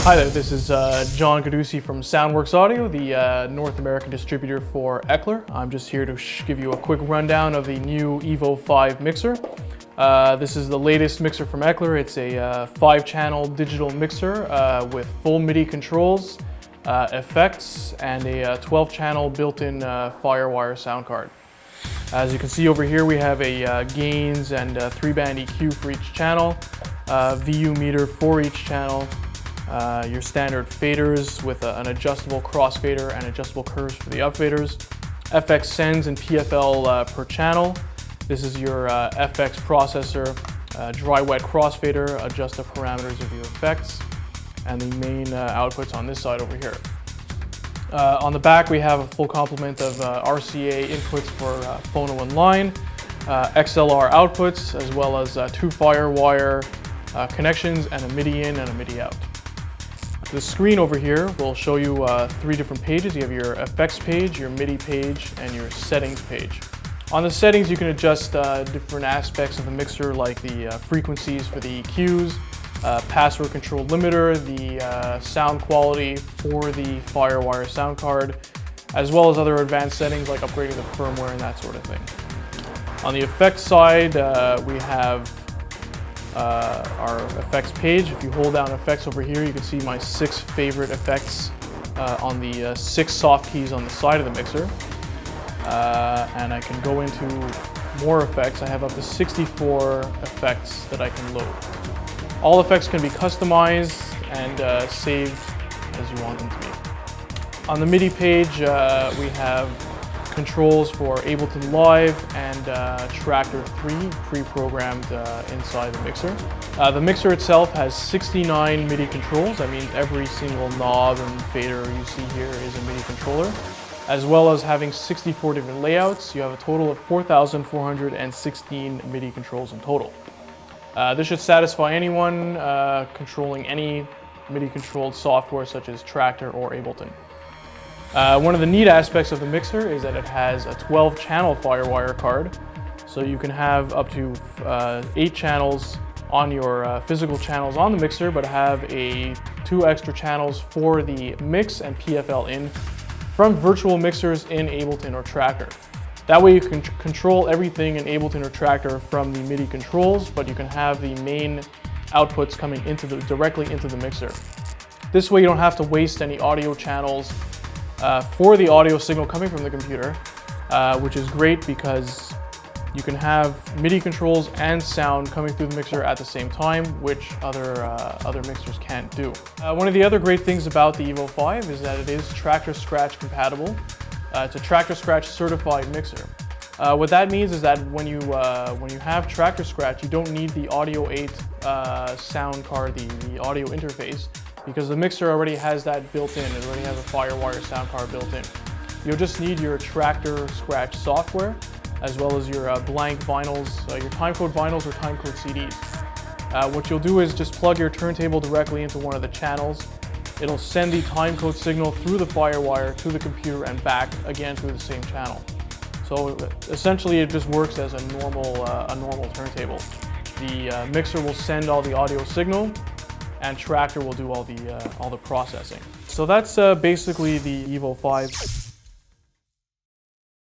Hi there, this is John Caducci from Soundworks Audio, the North American distributor for Ecler. I'm just here to give you a quick rundown of the new EVO5 mixer. This is the latest mixer from Ecler. It's a 5-channel digital mixer with full MIDI controls, effects, and a 12-channel built-in Firewire sound card. As you can see over here, we have a gains and 3-band EQ for each channel, VU meter for each channel, your standard faders with an adjustable crossfader and adjustable curves for the upfaders, FX sends and PFL per channel. This is your FX processor, dry-wet crossfader, adjust the parameters of your effects, and the main outputs on this side over here. On the back, we have a full complement of RCA inputs for phono and line, XLR outputs, as well as 2 Firewire connections and a MIDI in and a MIDI out. The screen over here will show you 3 different pages. You have your effects page, your MIDI page, and your settings page. On the settings, you can adjust different aspects of the mixer, like the frequencies for the EQs, password control limiter, the sound quality for the Firewire sound card, as well as other advanced settings like upgrading the firmware and that sort of thing. On the effects side, we have our effects page. If you hold down effects over here, you can see my 6 favorite effects on the 6 soft keys on the side of the mixer. And I can go into more effects. I have up to 64 effects that I can load. All effects can be customized and saved as you want them to be. On the MIDI page, we have controls for Ableton Live and Tractor 3 pre-programmed inside the mixer. The mixer itself has 69 MIDI controls. That means every single knob and fader you see here is a MIDI controller. As well as having 64 different layouts, you have a total of 4,416 MIDI controls in total. This should satisfy anyone controlling any MIDI-controlled software such as Tractor or Ableton. One of the neat aspects of the mixer is that it has a 12-channel Firewire card, so you can have up to 8 channels on your physical channels on the mixer, but have 2 extra channels for the mix and PFL in from virtual mixers in Ableton or Tractor. That way you can control everything in Ableton or Tractor from the MIDI controls, but you can have the main outputs coming directly into the mixer. This way you don't have to waste any audio channels for the audio signal coming from the computer, which is great because you can have MIDI controls and sound coming through the mixer at the same time, which other mixers can't do. One of the other great things about the EVO5 is that it is Tractor Scratch compatible. It's a Tractor Scratch certified mixer. What that means is that when you have Tractor Scratch, you don't need the Audio 8 sound card, the audio interface, because the mixer already has that built in. It already has a Firewire sound card built in. You'll just need your Tractor Scratch software, as well as your blank vinyls, your timecode vinyls or timecode CDs. What you'll do is just plug your turntable directly into one of the channels. It'll send the timecode signal through the Firewire to the computer and back again through the same channel. So essentially it just works as a normal turntable. The mixer will send all the audio signal and Tractor will do all the processing. So that's basically the EVO5.